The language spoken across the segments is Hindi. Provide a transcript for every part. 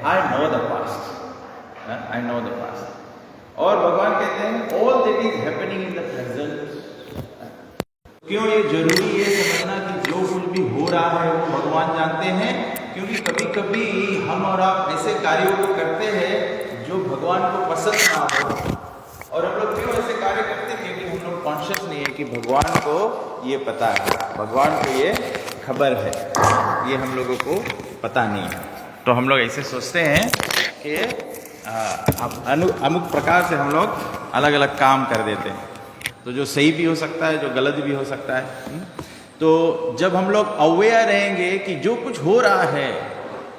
I know the past, I know the past. और भगवान कहते हैं all that is happening in the present. क्यों ये जरूरी है समझना कि जो कुछ भी हो रहा है वो भगवान जानते हैं? क्योंकि कभी कभी हम और आप ऐसे कार्यों को करते हैं जो भगवान को पसंद ना हो, और हम लोग क्यों ऐसे कार्य करते हैं? क्योंकि हम लोग कॉन्शियस नहीं है कि भगवान को ये पता है, भगवान को ये खबर है, ये हम लोगों को पता नहीं है। तो हम लोग ऐसे सोचते हैं कि अमुक प्रकार से हम लोग अलग अलग काम कर देते हैं, तो जो सही भी हो सकता है, जो गलत भी हो सकता है। तो जब हम लोग अवेयर रहेंगे कि जो कुछ हो रहा है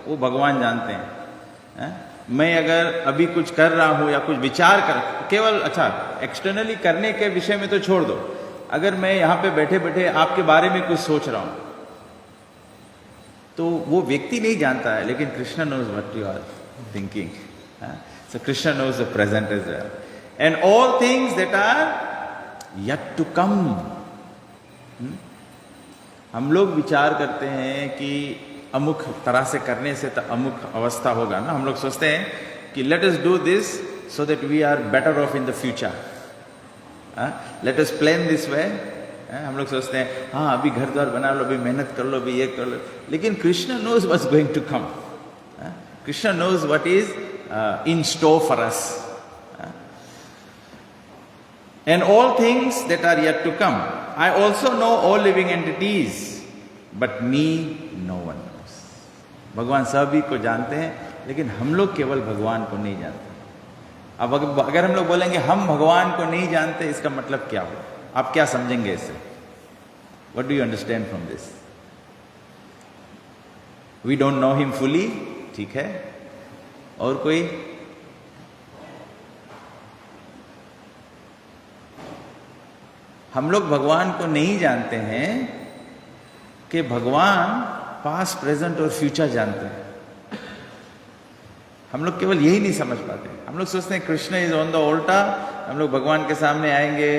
वो भगवान जानते हैं। मैं अगर अभी कुछ कर रहा हूँ या कुछ विचार कर, केवल अच्छा एक्सटर्नली करने के विषय में तो छोड़ दो, अगर मैं यहाँ पे बैठे बैठे आपके बारे में कुछ सोच रहा हूँ तो वो व्यक्ति नहीं जानता है, लेकिन Krishna knows what you are thinking. So Krishna knows the present is well and all things that are yet to come. हम लोग विचार करते हैं कि अमुक तरह से करने से तो अमुक अवस्था होगा ना। हम लोग सोचते हैं कि let us do this so that we are better off in the future, let us plan this way. हम लोग सोचते हैं हाँ अभी घर द्वार बना लो, अभी मेहनत कर लो, अभी ये कर लो, लेकिन Krishna knows what's going to come. Krishna knows what is in store for us and all things that are yet to come. I also know all living entities, but me no one knows. भगवान सभी को जानते हैं, लेकिन हम लोग केवल भगवान को नहीं जानते। अब अगर हम लोग बोलेंगे हम भगवान को नहीं जानते, इसका मतलब क्या हो? आप क्या समझेंगे इससे? What do you understand from this? We don't know him fully, ठीक है। और कोई? हम लोग भगवान को नहीं जानते हैं कि भगवान पास्ट, प्रेजेंट और फ्यूचर जानते हैं। हम लोग केवल यही नहीं समझ पाते। हम लोग सोचते हैं Krishna is on the altar, हम लोग भगवान के सामने आएंगे,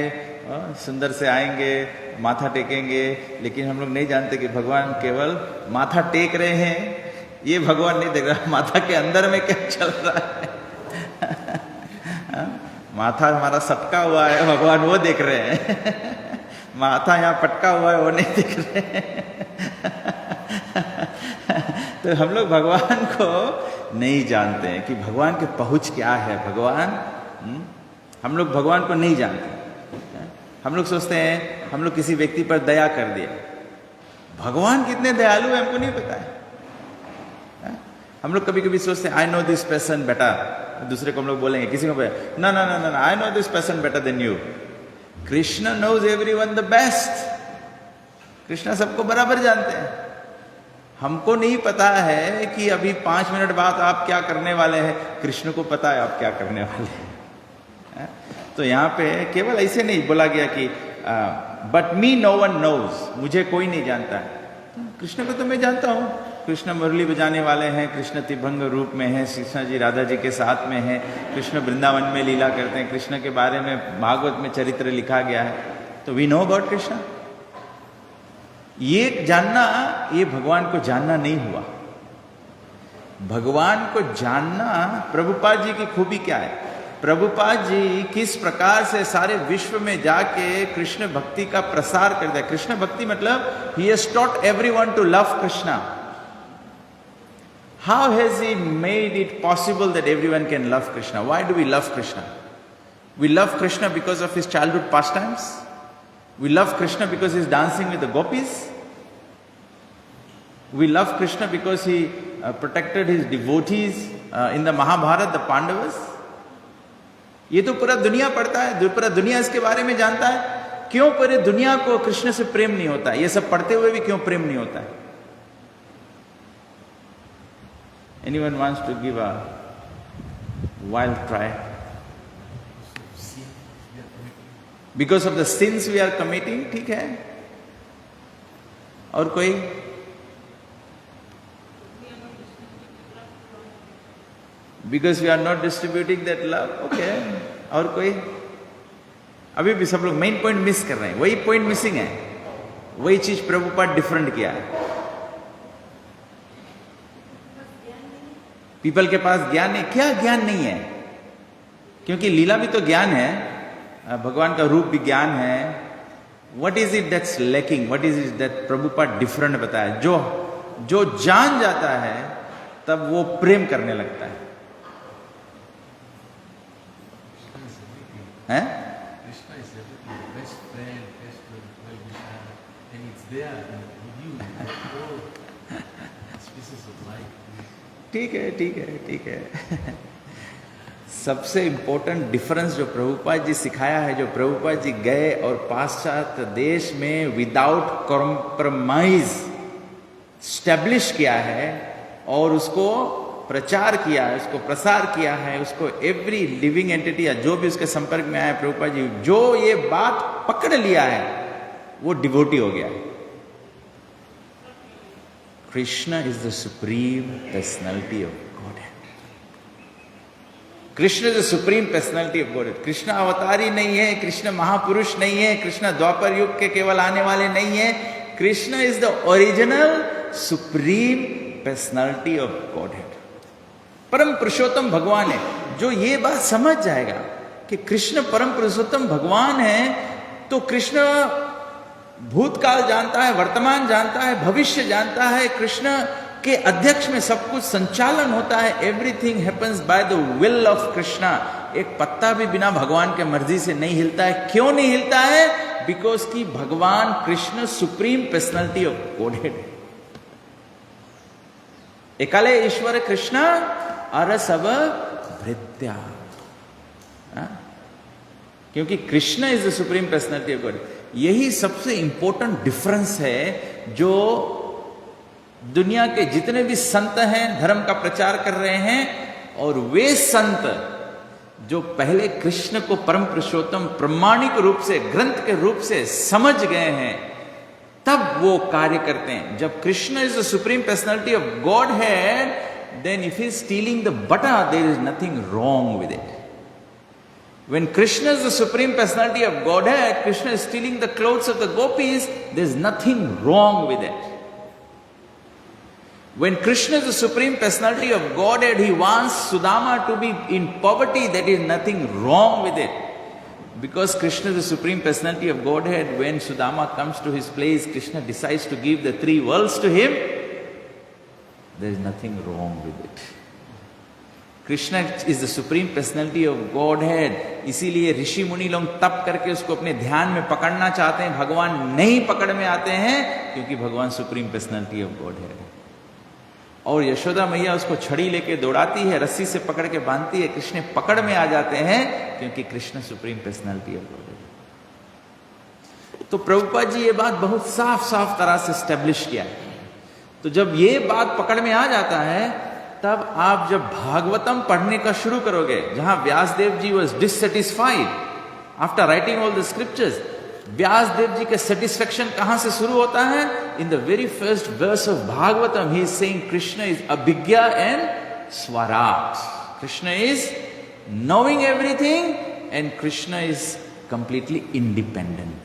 सुंदर से आएंगे, माथा टेकेंगे, लेकिन हम लोग नहीं जानते कि भगवान केवल माथा टेक रहे हैं, ये भगवान नहीं देख रहा माथा के अंदर में क्या चल रहा है। माथा हमारा सटका हुआ है, भगवान वो देख रहे हैं। माथा यहाँ पटका हुआ है, वो नहीं देख रहे हैं। तो हम लोग भगवान को नहीं जानते हैं कि भगवान की पहुंच क्या है। भगवान हम लोग भगवान को नहीं जानते। हम लोग सोचते हैं हम लोग किसी व्यक्ति पर दया कर दिया, भगवान कितने दयालु है हमको नहीं पता है। हम लोग कभी कभी सोचते हैं आई नो दिस पर्सन बेटर, दूसरे को हम लोग बोलेंगे, किसी को ना ना ना ना I know this person better than you. Krishna knows everyone the best. Krishna सबको बराबर जानते हैं। हमको नहीं पता है कि अभी 5 मिनट बाद आप क्या करने वाले हैं, कृष्ण को पता है आप क्या करने वाले हैं। तो यहाँ पे केवल ऐसे नहीं बोला गया कि but me no one knows, मुझे कोई नहीं जानता है। कृष्ण को तो मैं जानता हूँ, कृष्ण मुरली बजाने वाले हैं, कृष्ण त्रिभंग रूप में हैं, कृष्ण जी राधा जी के साथ में हैं, कृष्ण वृंदावन में लीला करते हैं, कृष्ण के बारे में भागवत में चरित्र लिखा गया है। तो वी नो अबाउट कृष्ण। ये जानना, ये भगवान को जानना नहीं हुआ। भगवान को जानना, प्रभुपाद जी की खूबी क्या है? प्रभुपाद जी किस प्रकार से सारे विश्व में जाके कृष्ण भक्ति का प्रसार कर दिया। कृष्ण भक्ति मतलब ही has taught everyone to love Krishna. How has he made it possible that everyone can love Krishna? Why do we love Krishna? We love Krishna because of his childhood pastimes. We love Krishna because he's dancing with the gopis. We love Krishna because he protected his devotees in the Mahabharata, the Pandavas. ये तो पूरा दुनिया पढ़ता है, पूरा दुनिया इसके बारे में जानता है। क्यों पूरी दुनिया को कृष्ण से प्रेम नहीं होता है? ये सब पढ़ते हुए भी क्यों प्रेम नहीं होता है? Anyone wants to give a wild try? Because of the sins we are committing, ठीक है। और कोई? Because we are not distributing that love, okay। और कोई? अभी भी सब लोग मेन पॉइंट मिस कर रहे हैं, वही पॉइंट मिसिंग है, वही चीज प्रभुपाद डिफरेंट किया है। पीपल के पास ज्ञान है, क्या ज्ञान नहीं है? क्योंकि लीला भी तो ज्ञान है, भगवान का रूप भी ज्ञान है। What is it that's lacking? What is it that Prabhupada different बताया? जो जान जाता है तब वो प्रेम करने लगता है, हैं? Krishna is everything, best friend, best well-wisher, and it's there with you. Oh, species of life. ठीक है, ठीक है, ठीक है। सबसे इंपॉर्टेंट डिफरेंस जो प्रभुपाद जी सिखाया है, जो प्रभुपाद जी गए और पाश्चात्य देश में विदाउट कॉम्प्रोमाइज स्टैब्लिश किया है और उसको प्रचार किया है, उसको प्रसार किया है, उसको एवरी लिविंग एंटिटी या जो भी उसके संपर्क में आया, प्रभुपाद जी जो ये बात पकड़ लिया है वो डिवोटी हो गया है। Krishna is the supreme personality of God. Krishna is the supreme personality of God. Krishna अवतारी नहीं है, कृष्ण महापुरुष नहीं है, कृष्ण द्वापर युग के केवल आने वाले नहीं है। Krishna is the original supreme personality of God. परम पुरुषोत्तम भगवान है। जो ये बात समझ जाएगा कि कृष्ण परम पुरुषोत्तम भगवान है, तो कृष्ण भूतकाल जानता है, वर्तमान जानता है, भविष्य जानता है। कृष्ण के अध्यक्ष में सब कुछ संचालन होता है। Everything happens by the will of Krishna. एक पत्ता भी बिना भगवान के मर्जी से नहीं हिलता है। क्यों नहीं हिलता है? बिकॉज कि भगवान Krishna supreme personality of godhead. एकले ईश्वर कृष्ण अर सब भृत्या। क्योंकि Krishna is the supreme personality of God. यही सबसे इंपॉर्टेंट डिफरेंस है जो दुनिया के जितने भी संत हैं धर्म का प्रचार कर रहे हैं, और वे संत जो पहले कृष्ण को परम पुरुषोत्तम प्रमाणिक रूप से ग्रंथ के रूप से समझ गए हैं, तब वो कार्य करते हैं। जब Krishna is the supreme personality of God है, then if he is stealing the butter, there is nothing wrong with it. When Krishna is the supreme personality of Godhead, Krishna is stealing the clothes of the gopis, there is nothing wrong with it. When Krishna is the supreme personality of Godhead, he wants Sudama to be in poverty, there is nothing wrong with it. Because Krishna is the supreme personality of Godhead, when Sudama comes to his place, Krishna decides to give the 3 worlds to him, there is nothing wrong with it. Krishna is the supreme personality of Godhead. इसीलिए ऋषि मुनि लोग तप करके उसको अपने ध्यान में पकड़ना चाहते हैं, भगवान नहीं पकड़ में आते हैं, क्योंकि भगवान सुप्रीम पर्सनैलिटी ऑफ गॉडहेड है। और यशोदा मैया उसको छड़ी लेके दौड़ाती है, रस्सी से पकड़ के बांधती है, कृष्ण पकड़ में आ जाते हैं, क्योंकि Krishna supreme personality of godhead. तो प्रभुपाद जी ये बात बहुत साफ साफ तरह से स्टैब्लिश किया है। तो जब ये बात पकड़ में आ जाता है, तब आप जब भागवतम पढ़ने का शुरू करोगे, जहां Vyasdev ji was dissatisfied after writing all the scriptures, Vyasdev ji का सेटिस्फेक्शन कहां से शुरू होता है? In the very first verse of Bhagavatam he is saying Krishna is अभिज्ञा एंड स्वराट। Krishna is knowing everything and Krishna is completely independent.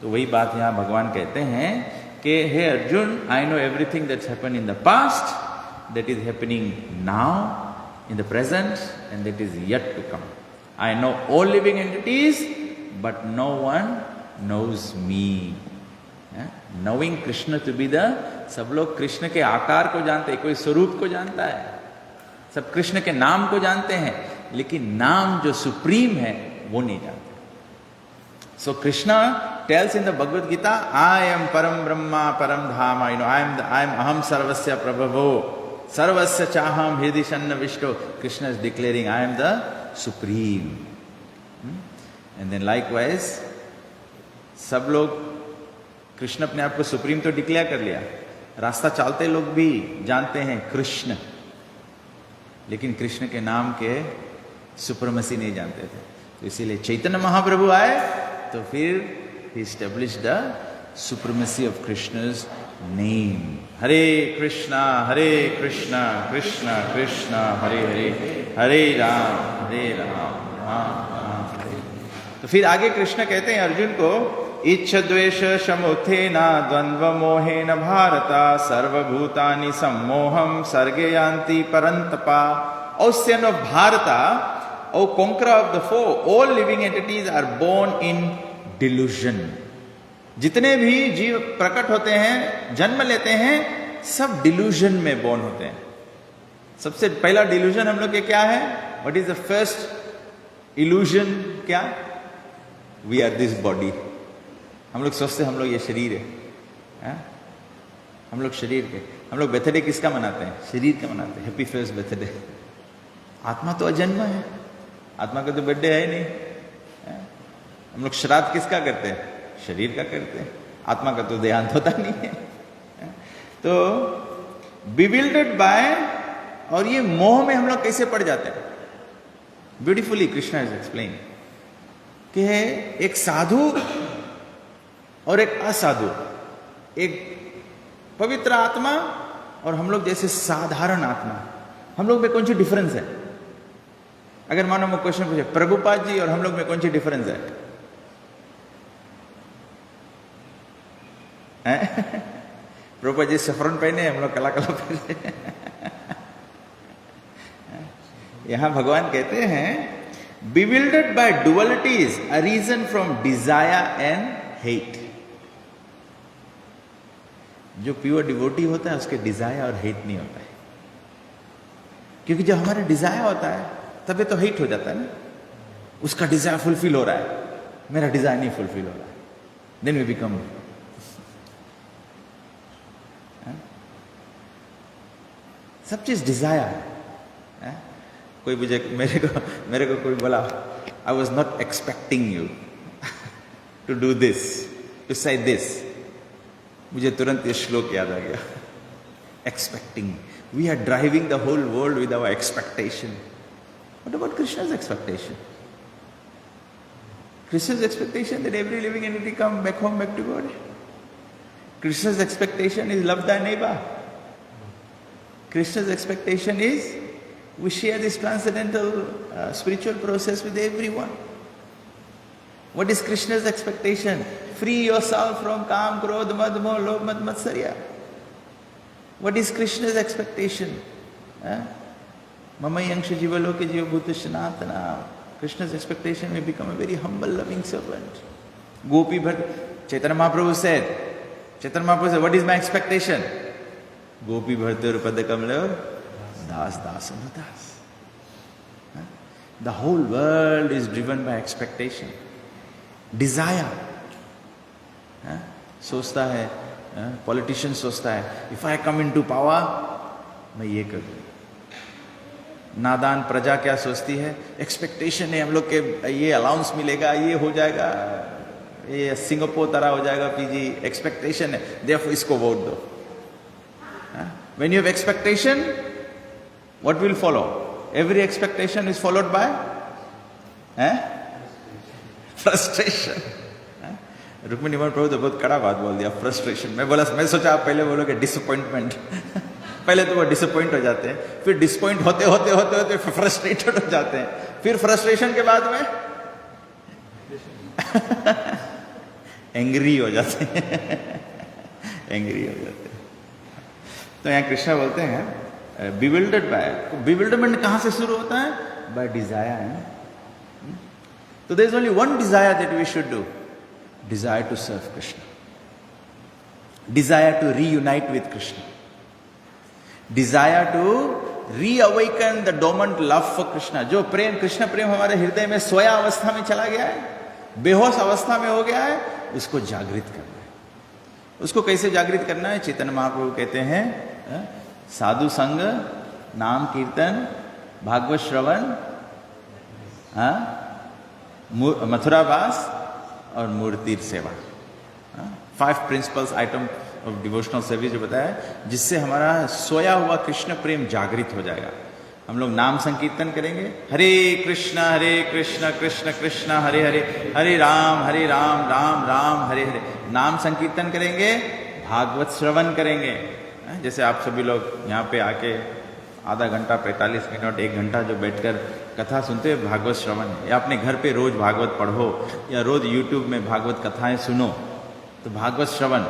तो वही बात यहां भगवान कहते हैं कि हे Arjun, I know everything that's happened in the past, that is happening now in the present, and that is yet to come. I know all living entities, but no one knows me. Knowing Krishna to be the, सब लोग कृष्ण के आकार को जानते हैं, कोई स्वरूप को जानता है, सब कृष्ण के नाम को जानते हैं, लेकिन नाम जो सुप्रीम है वो नहीं जानते। So Krishna tells in the Bhagavad Gita, I am Param Brahma, Param Dhama, I am Aham Sarvasya Prabhavo, Sarvasya Chaham Hridhi Shanna Vishto. Krishna is declaring, I am the Supreme. And then likewise, सब लोग कृष्ण अपने आप को सुप्रीम तो डिक्लेयर कर लिया, रास्ता चलते लोग भी जानते हैं कृष्ण, लेकिन कृष्ण के नाम के सुप्रीमेसी नहीं जानते थे। तो इसीलिए चैतन्य महाप्रभु आए, तो फिर he established the supremacy of Krishna's name. Hare Krishna, Krishna Krishna, Hare Hare, Hare Ram, Ram Ram Hare। तो फिर आगे कृष्ण कहते हैं अर्जुन को इच्छ द्वेष समुत्थेना द्वंद्व मोहेन भारत सर्वभूतानि सम्मोहम सर्गे यान्ति परन्तपा. Ocean of Bharata, O conqueror of the foe, all living entities are born in delusion. जितने भी जीव प्रकट होते हैं, जन्म लेते हैं, सब डिल्यूजन में बोर्न होते हैं. सबसे पहला डिल्यूजन हम लोग के क्या है? What is the first illusion? क्या? We are this body. हम लोग सोचते हम लोग ये शरीर है. हम लोग शरीर के. हम लोग बर्थडे किसका मनाते हैं? शरीर का मनाते हैं. Happy first birthday. आत्मा तो अजन्मा है, आत्मा का तो बर्थडे है ही नहीं. हम लोग श्राद्ध किसका करते हैं? शरीर का करते हैं. आत्मा का तो देहांत होता नहीं है. तो बिविल्डेड बाय, और ये मोह में हम लोग कैसे पड़ जाते हैं? ब्यूटीफुली कृष्णा इज एक्सप्लेन कि एक साधु और एक असाधु, एक पवित्र आत्मा और हम लोग जैसे साधारण आत्मा, हम लोग में कौन सी डिफरेंस है? अगर मानो मैं क्वेश्चन पूछे, प्रभुपाद जी और हम लोग में कौन सी डिफरेंस है? प्रभुपाद जी सफरन पहने, हम लोग कला कला पहने. यहां भगवान कहते हैं bewildered by dualities arisen from desire and hate. जो प्योर डिवोटी होता है उसके डिजायर और हेट नहीं होता है, क्योंकि जब हमारा डिजायर होता है तभी तो हेट हो जाता है ना. उसका डिजायर फुलफिल हो रहा है, मेरा डिजायर नहीं फुलफिल हो रहा है. Then we become. सब चीज डिजायर है. कोई मुझे मेरे को कोई बोला, I was not expecting you to do this, to say this, मुझे तुरंत ये श्लोक याद आ गया. Expecting. We are driving the whole world with our expectation. What about Krishna's expectation? Krishna's expectation that every living entity come back home, back to God. Krishna's expectation is love thy neighbor. Krishna's expectation is we share this transcendental spiritual process with everyone. What is Krishna's expectation? Free yourself from काम, क्रोध, मद, मोह, लोभ, मद, मत्सर्य. What is Krishna's expectation? Mama yangsha jivaloke jivabhuta sanatana. Krishna's expectation may become a very humble, loving servant. Gopi Bhatt, Chaitanya Mahaprabhu said, what is my expectation? Gopi Bhartir Pada Kamla Das Das Das. The whole world is driven by expectation, desire. सोचता है, पॉलिटिशियन सोचता है, if I come into power मैं ये कर दूं. नादान प्रजा क्या सोचती है? एक्सपेक्टेशन है हम लोग के ये अलाउंस मिलेगा, ये हो जाएगा, ये सिंगापुर तरह हो जाएगा पीजी. एक्सपेक्टेशन है, देयरफॉर इसको वोट दो. When you have expectation, what will follow? Every expectation is followed by frustration. Rukmini Mohan Prabhu तो बहुत कड़ा बात बोल दिया, फ्रस्ट्रेशन. मैं सोचा आप पहले बोलोगे डिसअपॉइंटमेंट. पहले तो वो डिसअपॉइंट हो जाते हैं, फिर डिसअपॉइंट होते होते होते होते फ्रस्ट्रेटेड हो जाते हैं, फिर फ्रस्ट्रेशन के बाद में एंग्री हो जाते हैं. एंग्री हो जाते हैं. तो यहाँ कृष्णा बोलते हैं बिविल्डर्ड बाय. बिविल्डरमेंट कहाँ से शुरू होता है? By desire. तो there is only one desire that we should do. Desire to serve Krishna, desire to reunite with Krishna, desire to reawaken the dormant love for Krishna. जो प्रेम, कृष्ण प्रेम हमारे हृदय में सोया अवस्था में चला गया है, बेहोश अवस्था में हो गया है, उसको जागृत करना है. उसको कैसे जागृत करना है? चैतन्य महाप्रभु कहते हैं साधु संग, नाम कीर्तन, भागवत श्रवण, मथुरावास और मूर्ति सेवा. 5 principles item of devotional service जो बताया, जिससे हमारा सोया हुआ कृष्ण प्रेम जागृत हो जाएगा. हम लोग नाम संकीर्तन करेंगे, हरे कृष्ण कृष्ण कृष्ण हरे हरे, हरे राम राम राम हरे हरे. नाम संकीर्तन करेंगे, भागवत श्रवण करेंगे. जैसे आप सभी लोग यहाँ पे आके आधा घंटा 45 मिनट 1 घंटा जो बैठकर कथा सुनते हैं भागवत श्रवण, या अपने घर पे रोज भागवत पढ़ो या रोज यूट्यूब में भागवत कथाएं सुनो, तो भागवत श्रवण,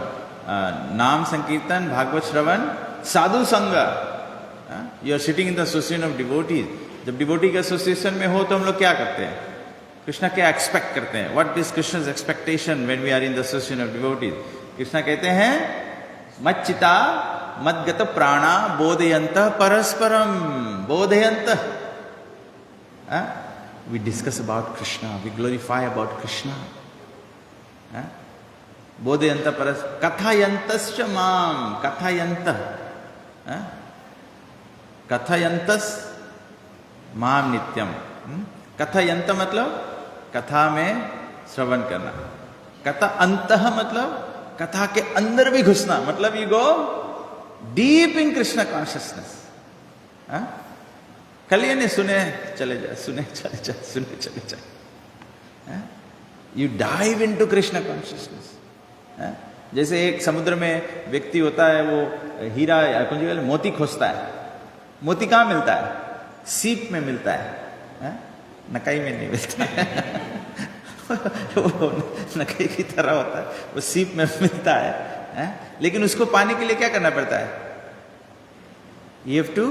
नाम संकीर्तन, भागवत श्रवण, साधु संग, you are sitting in the association of devotees. जब डिवोटी के एसोसिएशन में हो तो हम लोग क्या करते हैं, कृष्णा क्या एक्सपेक्ट करते हैं, what is Krishna's expectation when we are in the association of devotees. Krishna कहते हैं मच्चिता मद्गत प्राणा बोधयंत परस्परम, बोधयंत, we discuss about Krishna, we glorify about Krishna, बोधयंत परस कथयंतश्च माम, कथयंत, कथयंतस माम नित्यम। कथयंत मतलब कथा में श्रवण करना, कथा अंतः मतलब कथा के अंदर भी घुसना, मतलब you go deep in Krishna consciousness. कल ये नहीं सुने चले जाए, सुने चले जाए, सुने चले जाए, you dive into Krishna consciousness. जैसे एक समुद्र में व्यक्ति होता है, वो हीरा या कुछ मोती खोजता है, मोती कहाँ मिलता है, सीप में मिलता है, नकाई में नहीं मिलता है। वो नकाई की तरह होता है, वो सीप में मिलता है, लेकिन उसको पाने के लिए क्या करना पड़ता है, you have to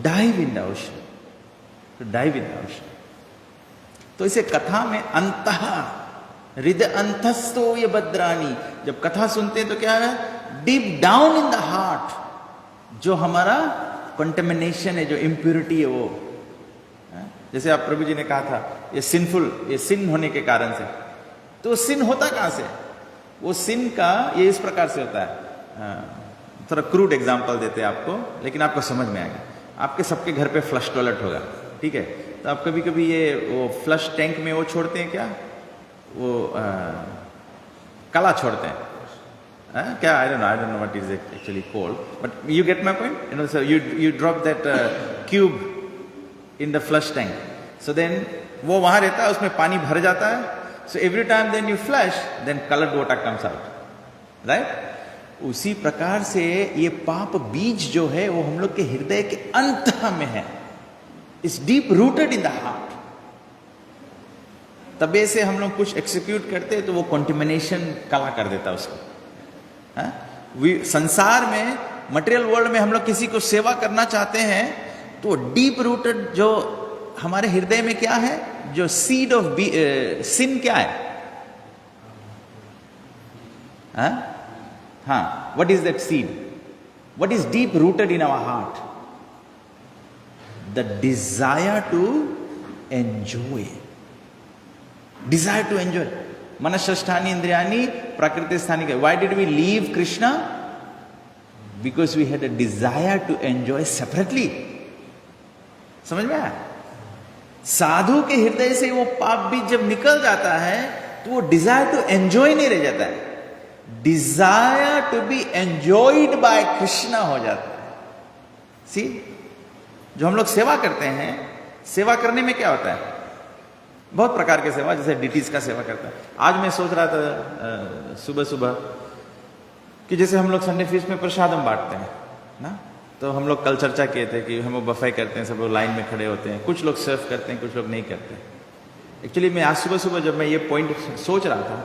dive in the ocean, to dive in the ocean. तो इसे कथा में अंतः हृदय अंतस्थो ये भद्राणी, जब कथा सुनते हैं तो क्या है, deep down in the heart, जो हमारा कंटेमिनेशन है, जो इम्प्योरिटी है, वो जैसे आप प्रभु जी ने कहा था ये सिनफुल, ये सिन होने के कारण से, तो सिन होता कहां से, वो सिन का ये इस प्रकार से होता है, थोड़ा क्रूड एग्जांपल देते हैं आपको, लेकिन आपको समझ में आएगा। आपके सबके घर पे फ्लश टॉयलेट होगा, ठीक है, तो आप कभी कभी ये वो फ्लश टैंक में वो छोड़ते हैं क्या, वो कला छोड़ते हैं, क्या, I don't know what is actually called, but you get my point, you know, so you drop that cube in the flush tank, so then वो वहां रहता है, उसमें पानी भर जाता है, so every time then you flush then colored water comes out, right? उसी प्रकार से ये पाप बीज जो है वो हम लोग के हृदय के अंत में है, इस deep rooted in the heart. तबे से हम लोग कुछ एक्सिक्यूट करते हैं तो वो कॉन्टिमिनेशन कला कर देता है उसको। संसार में, मटेरियल वर्ल्ड में हम लोग किसी को सेवा करना चाहते हैं तो डीप रूटेड जो हमारे हृदय में क्या है, जो सीड ऑफ सिन क्या है, हाँ, what is that seed, what is deep rooted in our heart, the desire to enjoy, desire to enjoy. मनश्ष्ठानि इंद्रियाणि प्रकृति स्थानि, why did we leave Krishna, because we had a desire to enjoy separately. समझ में आया? साधु के हृदय से वो पाप भी जब निकल जाता है तो वो डिजायर टू एंजॉय नहीं रह जाता है, desire to be enjoyed by Krishna हो जाता है। सी, जो हम लोग सेवा करते हैं, सेवा करने में क्या होता है, बहुत प्रकार के सेवा, जैसे डिटीज का सेवा करता है। आज मैं सोच रहा था सुबह सुबह कि जैसे हम लोग संडे फीस्ट में प्रसादम बांटते हैं ना, तो हम लोग कल चर्चा किए थे कि हम लोग बफे करते हैं, सब लोग लाइन में खड़े होते हैं, कुछ लोग सर्व करते हैं, कुछ लोग नहीं करते। एक्चुअली मैं आज सुबह सुबह जब मैं ये पॉइंट सोच रहा था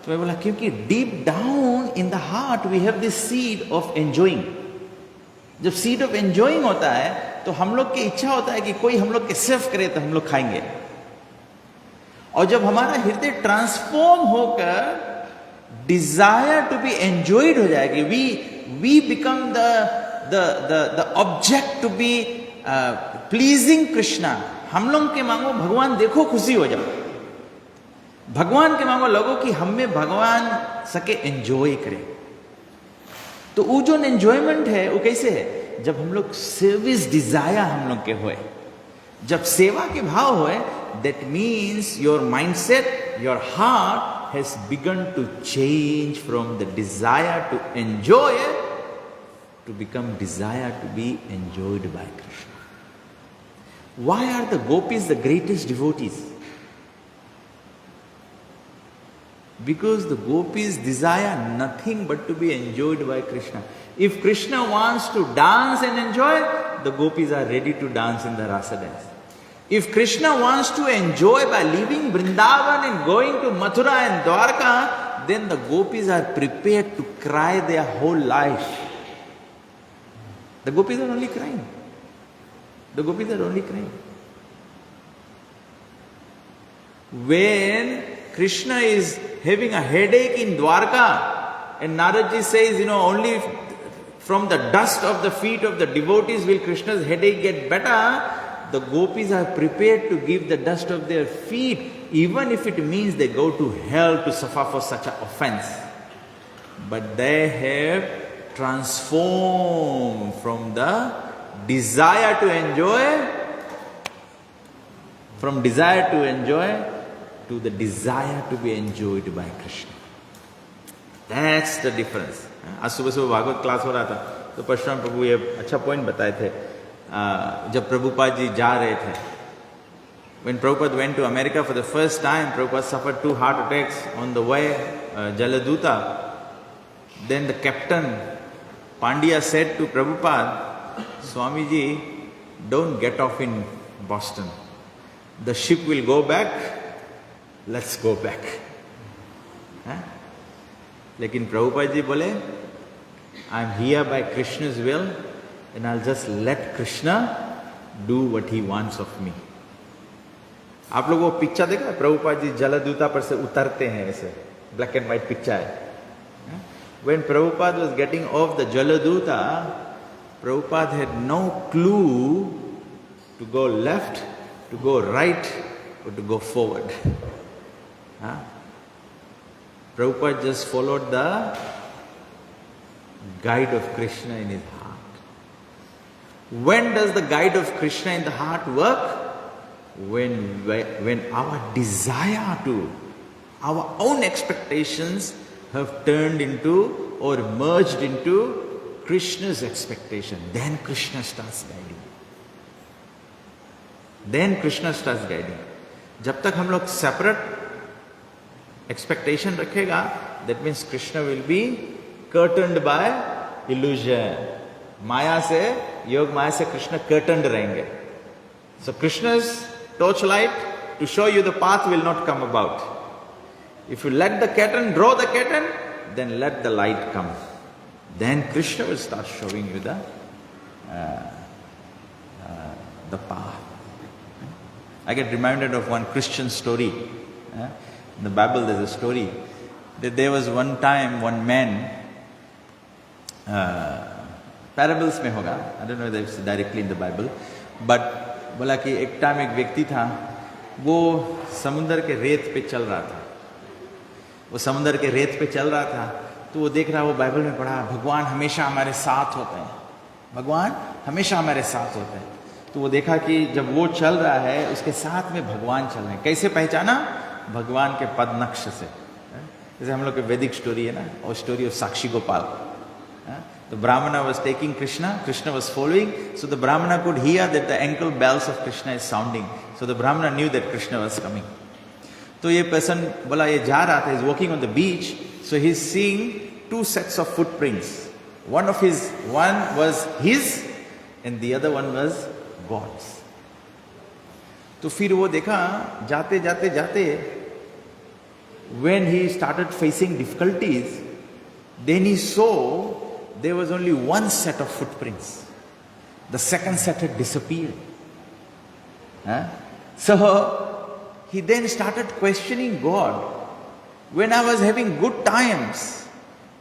तो मैं बोला, क्योंकि deep down in the heart we have this seed of enjoying. जब सीड ऑफ एंजॉइंग होता है तो हम लोग की इच्छा होता है कि कोई हम लोग के सर्व करे तो हम लोग खाएंगे, और जब हमारा हृदय ट्रांसफॉर्म होकर डिजायर टू बी एंजॉयड हो जाएगी, we become the object to be pleasing Krishna। हम लोग के मांगो भगवान देखो खुशी हो जाओ, भगवान के मांगो लोगों की हमें भगवान सके एंजॉय करे। तो वो जो एंजॉयमेंट है वो कैसे है, जब हम लोग सर्विस डिजायर हम लोग के होए, जब सेवा के भाव होए, that means your mindset, your heart has begun to change from the desire to enjoy to become desire to be enjoyed by Krishna. Why are the gopis the greatest devotees? Because the gopis desire nothing but to be enjoyed by Krishna. If Krishna wants to dance and enjoy, the gopis are ready to dance in the rasa dance. If Krishna wants to enjoy by leaving Vrindavan and going to Mathura and Dwarka, then the gopis are prepared to cry their whole life. The gopis are only crying. The gopis are only crying. When Krishna is having a headache in Dwarka, and Naradji says, only from the dust of the feet of the devotees will Krishna's headache get better, the gopis are prepared to give the dust of their feet, even if it means they go to hell to suffer for such an offense. But they have transformed from the desire to enjoy, to the desire to be enjoyed by Krishna. That's the difference. आज सुबह सुबह भागवत क्लास हो रहा था तो परशुराम प्रभु ये अच्छा पॉइंट बताए थे. जब प्रभुपाद जी जा रहे थे, when Prabhupada went to America for the first time, Prabhupada suffered 2 heart attacks on the way, Jaladuta. Then the captain Pandya said to Prabhupada, Swamiji, don't get off in Boston. The ship will go back, let's go back. लेकिन प्रभुपाद जी बोले, I am here by Krishna's will and I'll just let Krishna do what he wants of me. आप लोग वो पिक्चर देखा, प्रभुपाद जी जलदूता पर से उतरते हैं, ऐसे ब्लैक एंड व्हाइट पिक्चर है. When Prabhupada was getting off the Jaladuta, Prabhupada had no clue to go left, to go right, or to go forward. Prabhupada just followed the guide of Krishna in his heart. When does the guide of Krishna in the heart work? When our desire to, our own expectations have turned into or merged into Krishna's expectation. Then Krishna starts guiding. जब तक हम लोग separate expectation रखेगा, that means Krishna will be curtained by illusion. माया से, योग माया से Krishna curtained रहेंगे. So Krishna's torchlight to show you the path will not come about. If you let the curtain, draw the curtain, then let the light come. Then Krishna will start showing you the path. I get reminded of one Christian story. In the Bible there's a story that there was one time one man, parables में होगा, I don't know if it's directly in the Bible, but बोला कि एक टाइम एक व्यक्ति था, वो समुंदर के रेत पे चल रहा था. वो समुंदर के रेत पे चल रहा था तो वो देख रहा, वो बाइबल में पढ़ा, भगवान हमेशा हमारे साथ होते हैं, भगवान हमेशा हमारे साथ होते हैं. तो वो देखा कि जब वो चल रहा है उसके साथ में भगवान चल रहे हैं. कैसे पहचाना? भगवान के पद नक्श से. जैसे हम लोग के वैदिक स्टोरी है ना, और story of Sakshi Gopal. The Brahmana was taking Krishna, Krishna was following, so the Brahmana could hear that the ankle bells of Krishna is sounding. So the Brahmana knew that Krishna was coming. तो ये पर्सन बोला, ये जा रहा था, he's walking on the beach, so he's seeing 2 sets of footprints. One was his and the other one was God's. तो फिर वो देखा, जाते जाते जाते, when he started facing difficulties, then he saw there was only 1 set of footprints. The second set had disappeared. So he then started questioning God. When I was having good times,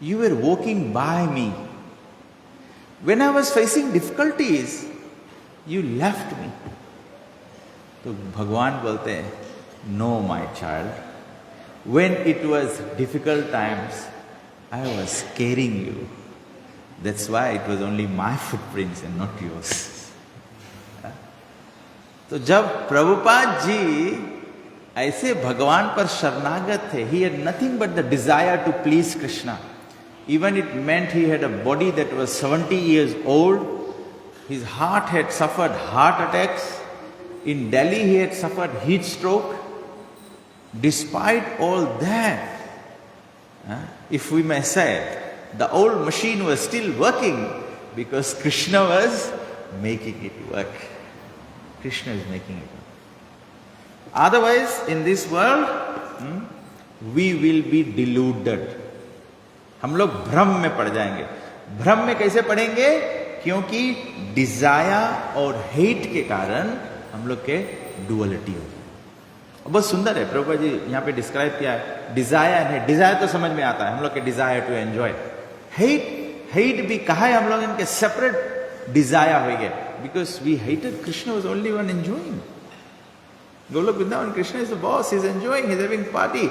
you were walking by me. When I was facing difficulties, you left me. तो भगवान बोलते हैं, no my child, when it was difficult times, I was carrying you. That's why it was only my footprints and not yours. तो जब प्रभुपाद जी ऐसे भगवान पर शरणागत थे, he had nothing but the desire to please Krishna. Even it meant he had a body that was 70 years old. His heart had suffered heart attacks. In Delhi he had suffered heat stroke. Despite all that, if we may say, the old machine was still working because Krishna was making it work. Krishna is making it work. Otherwise, in this world, we will be deluded. हम लोग भ्रम में पड़ जाएंगे. भ्रम में कैसे पड़ेंगे? क्योंकि डिजायर और हेट के कारण हम लोग के डुअलिटी हो जाए. बहुत सुंदर है, प्रभुपाद जी यहाँ पे डिस्क्राइब किया है. डिजायर है, डिजायर तो समझ में आता है, हम लोग के डिजायर टू एंजॉय. हेट भी कहा है हम लोग इनके सेपरेट डिजायर हो गए, because we hated Krishna was only one enjoying. Golok Vrindavan, Krishna is the boss, is enjoying, is having party.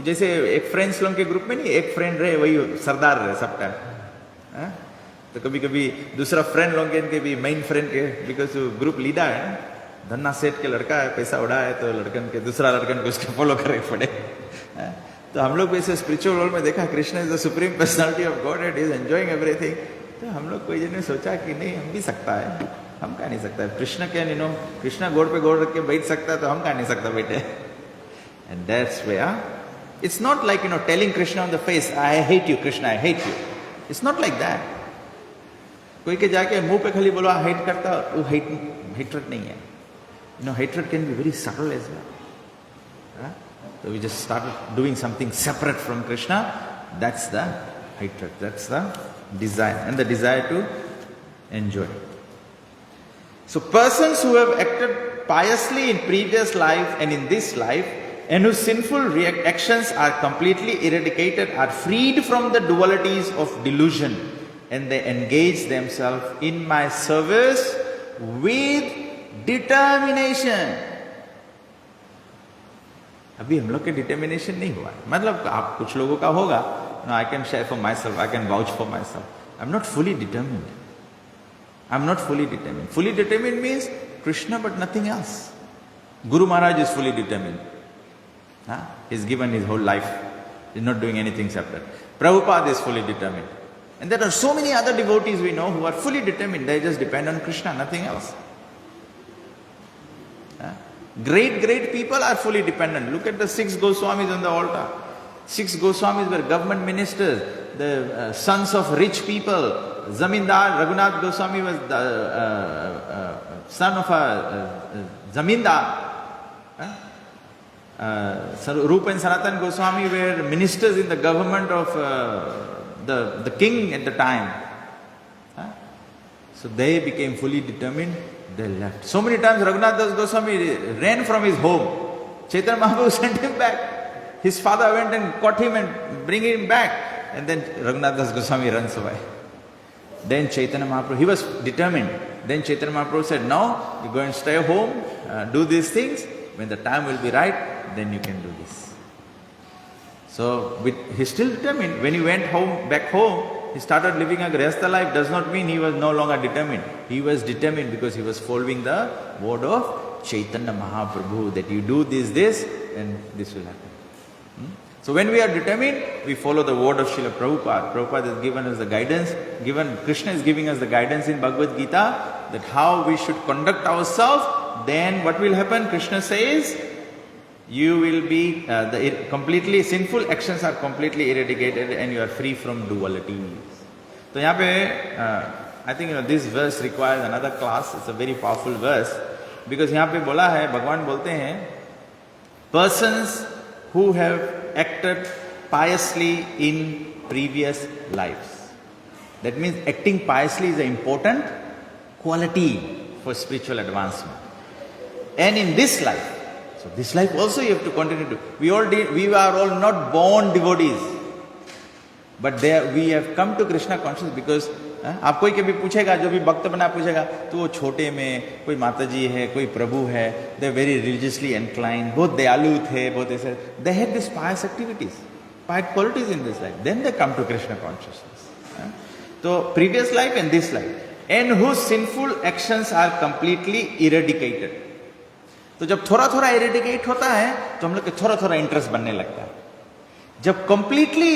जैसे एक फ्रेंड्स लोग के ग्रुप में नहीं, एक फ्रेंड रहे वही सरदार रहे सब टाइम. तो कभी कभी दूसरा फ्रेंड लोग इनके भी मेन फ्रेंड के, बिकॉज ग्रुप लीडर है, धन्ना सेठ के लड़का है, पैसा उड़ा है, तो लड़कन के दूसरा लड़कन को उसको फॉलो करे पड़े. तो हम लोग वैसे स्पिरिचुअल वर्ल्ड में देखा Krishna is the supreme personality of God and is enjoying everything. तो हम लोग कोई जन ने सोचा कि नहीं, हम भी सकता है, हम कह नहीं सकता. कृष्ण क्या नो, कृष्ण गोड़ पे गोड़ रख के बैठ सकता है, तो हम कह नहीं सकता बेटे. And that's where it's not like telling Krishna on the face, I hate you Krishna, I hate you. It's not like that. कोई के जाके मुंह पे खाली बोलो हेट करता, वो hatred नहीं है. Hatred can be very subtle as well. So we just started doing something separate from Krishna. That's the hatred, that's the desire, and the desire to enjoy. So persons who have acted piously in previous life and in this life, and whose sinful actions are completely eradicated, are freed from the dualities of delusion, and they engage themselves in my service with determination. अभी हम लोग के डिटर्मिनेशन नहीं हुआ है. मतलब आप कुछ लोगों का होगा. No, I can share for myself, I can vouch for myself. I'm not fully determined. I'm not fully determined. Fully determined means Krishna but nothing else. Guru Maharaj is fully determined. He's given his whole life. He's not doing anything separate. Prabhupada is fully determined. And there are so many other devotees we know who are fully determined. They just depend on Krishna, nothing else. Great people are fully dependent. Look at the 6 Goswamis on the altar. 6 Goswamis were government ministers, the sons of rich people. Zamindar, Raghunath Goswami was the son of a zamindar. Rupa and Sanatan Goswami were ministers in the government of the king at the time. So they became fully determined, they left. So many times Raghunath Das Goswami ran from his home. Chaitanya Mahaprabhu sent him back. His father went and caught him and bring him back. And then Raghunath Das Goswami runs away. Then Chaitanya Mahaprabhu, he was determined. Then Chaitanya Mahaprabhu said, no, you go and stay home, do these things. When the time will be right, then you can do this. So he's still determined. When he went back home, he started living a grihastha life. Does not mean he was no longer determined. He was determined because he was following the word of Chaitanya Mahaprabhu, that you do this, and this will happen. So when we are determined, we follow the word of Srila Prabhupada. Prabhupada has given us the guidance. Krishna is giving us the guidance in Bhagavad Gita that how we should conduct ourselves. Then what will happen? Krishna says, you will be, completely sinful actions are completely eradicated and you are free from dualities. So यहाँ पे, I think this verse requires another class. It's a very powerful verse. Because यहाँ पे बोला है, भगवान बोलते हैं, persons who have acted piously in previous lives. That means acting piously is an important quality for spiritual advancement. And in this life, so this life also you have to continue to. We are all not born devotees, but we have come to Krishna consciousness because आप कोई कभी पूछेगा, जो भी भक्त बना पूछेगा, तो वो छोटे में कोई माताजी है, कोई प्रभु है, they are very religiously inclined, बहुत दयालु थे, बहुत ऐसे, they had these pious activities, pious qualities in this life. Then they come to Krishna consciousness. So previous life and this life, and whose sinful actions are completely eradicated. तो जब थोड़ा थोड़ा इरेडिकेट होता है तो हम लोग के थोड़ा थोड़ा इंटरेस्ट बनने लगता है. जब कंप्लीटली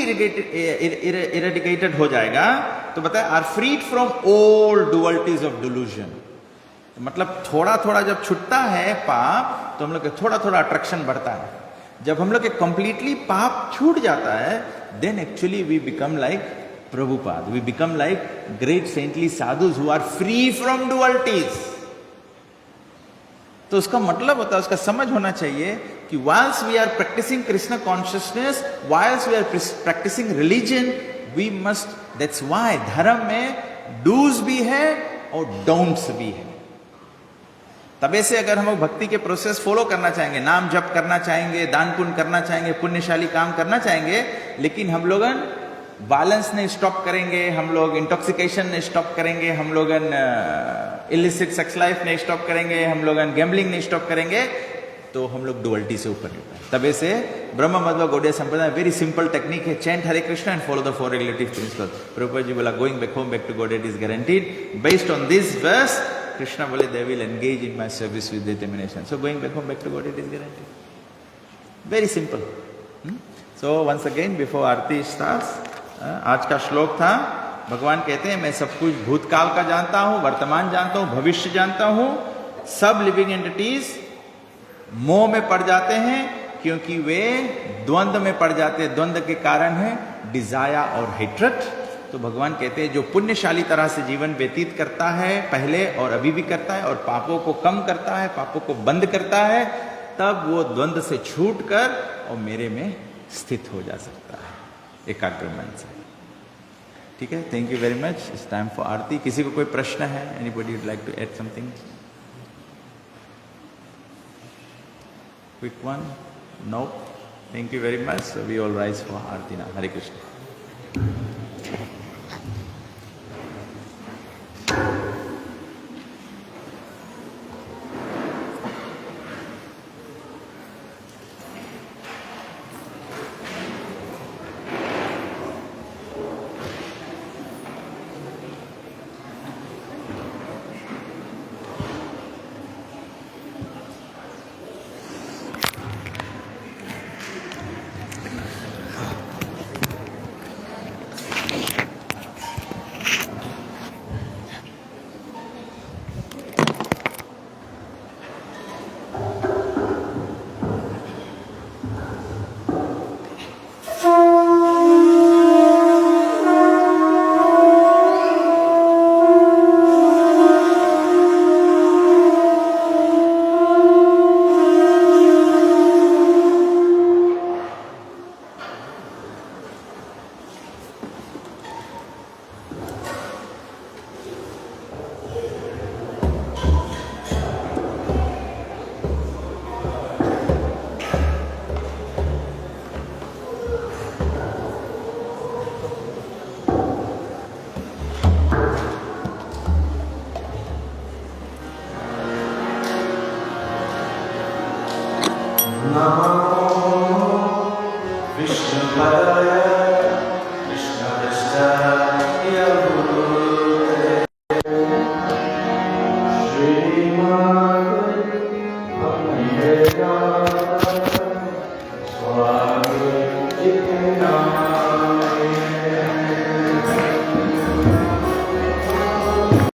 इरेडिकेटेड हो जाएगा तो बताए are freed from all dualities of delusion. मतलब थोड़ा थोड़ा जब छुटता है पाप तो हम लोग के थोड़ा थोड़ा अट्रैक्शन बढ़ता है. जब हम लोग के कंप्लीटली पाप छूट जाता है then actually we become like Prabhupada. We become like great saintly sadhus who are free from dualities. तो उसका मतलब होता है, उसका समझ होना चाहिए कि whilst we are practicing Krishna consciousness, whilst we are practicing religion, we must, that's why धर्म में do's भी है और don'ts भी है. तबे से अगर हम लोग भक्ति के प्रोसेस फॉलो करना चाहेंगे, नाम जप करना चाहेंगे, दान पुण्य करना चाहेंगे, पुण्यशाली काम करना चाहेंगे, लेकिन हम लोग वायलेंस नहीं स्टॉप करेंगे, हम लोग इंटॉक्सिकेशन नहीं स्टॉप करेंगे, हम लोग इलिसिट सेक्स लाइफ नहीं स्टॉप करेंगे, हम लोग गैम्बलिंग नहीं स्टॉप करेंगे, तो हम लोग डुअलिटी से ऊपर निकलते हैं. तबे से ब्रह्म Madhva Gaudiya Sampradaya very simple technique है, chant Hare Krishna and follow the 4 regulative principle. Prabhupada ji बोला going back home back to God is guaranteed. Based on this verse Krishna बोले they will engage in my service with determination. So going back home back to God it is guaranteed. Very simple. So once again before Aarti starts, आज का श्लोक था, भगवान कहते हैं मैं सब कुछ भूतकाल का जानता हूँ, वर्तमान जानता हूँ, भविष्य जानता हूँ. सब लिविंग एंटिटीज मोह में पड़ जाते हैं क्योंकि वे द्वंद्व में पड़ जाते हैं. द्वंद्व के कारण है डिजायर और हेट्रेड. तो भगवान कहते हैं जो पुण्यशाली तरह से जीवन व्यतीत करता है पहले और अभी भी करता है और पापों को कम करता है, पापों को बंद करता है, तब वो द्वंद्व से छूट कर और मेरे में स्थित हो जा सकता है एकाग्र मन से. ठीक है, thank you very much. It's time for aarti. किसी को कोई प्रश्न है? Anybody would like to add something? Quick one? No? Thank you very much. We all rise for aarti now. Hare Krishna. Swami Jitana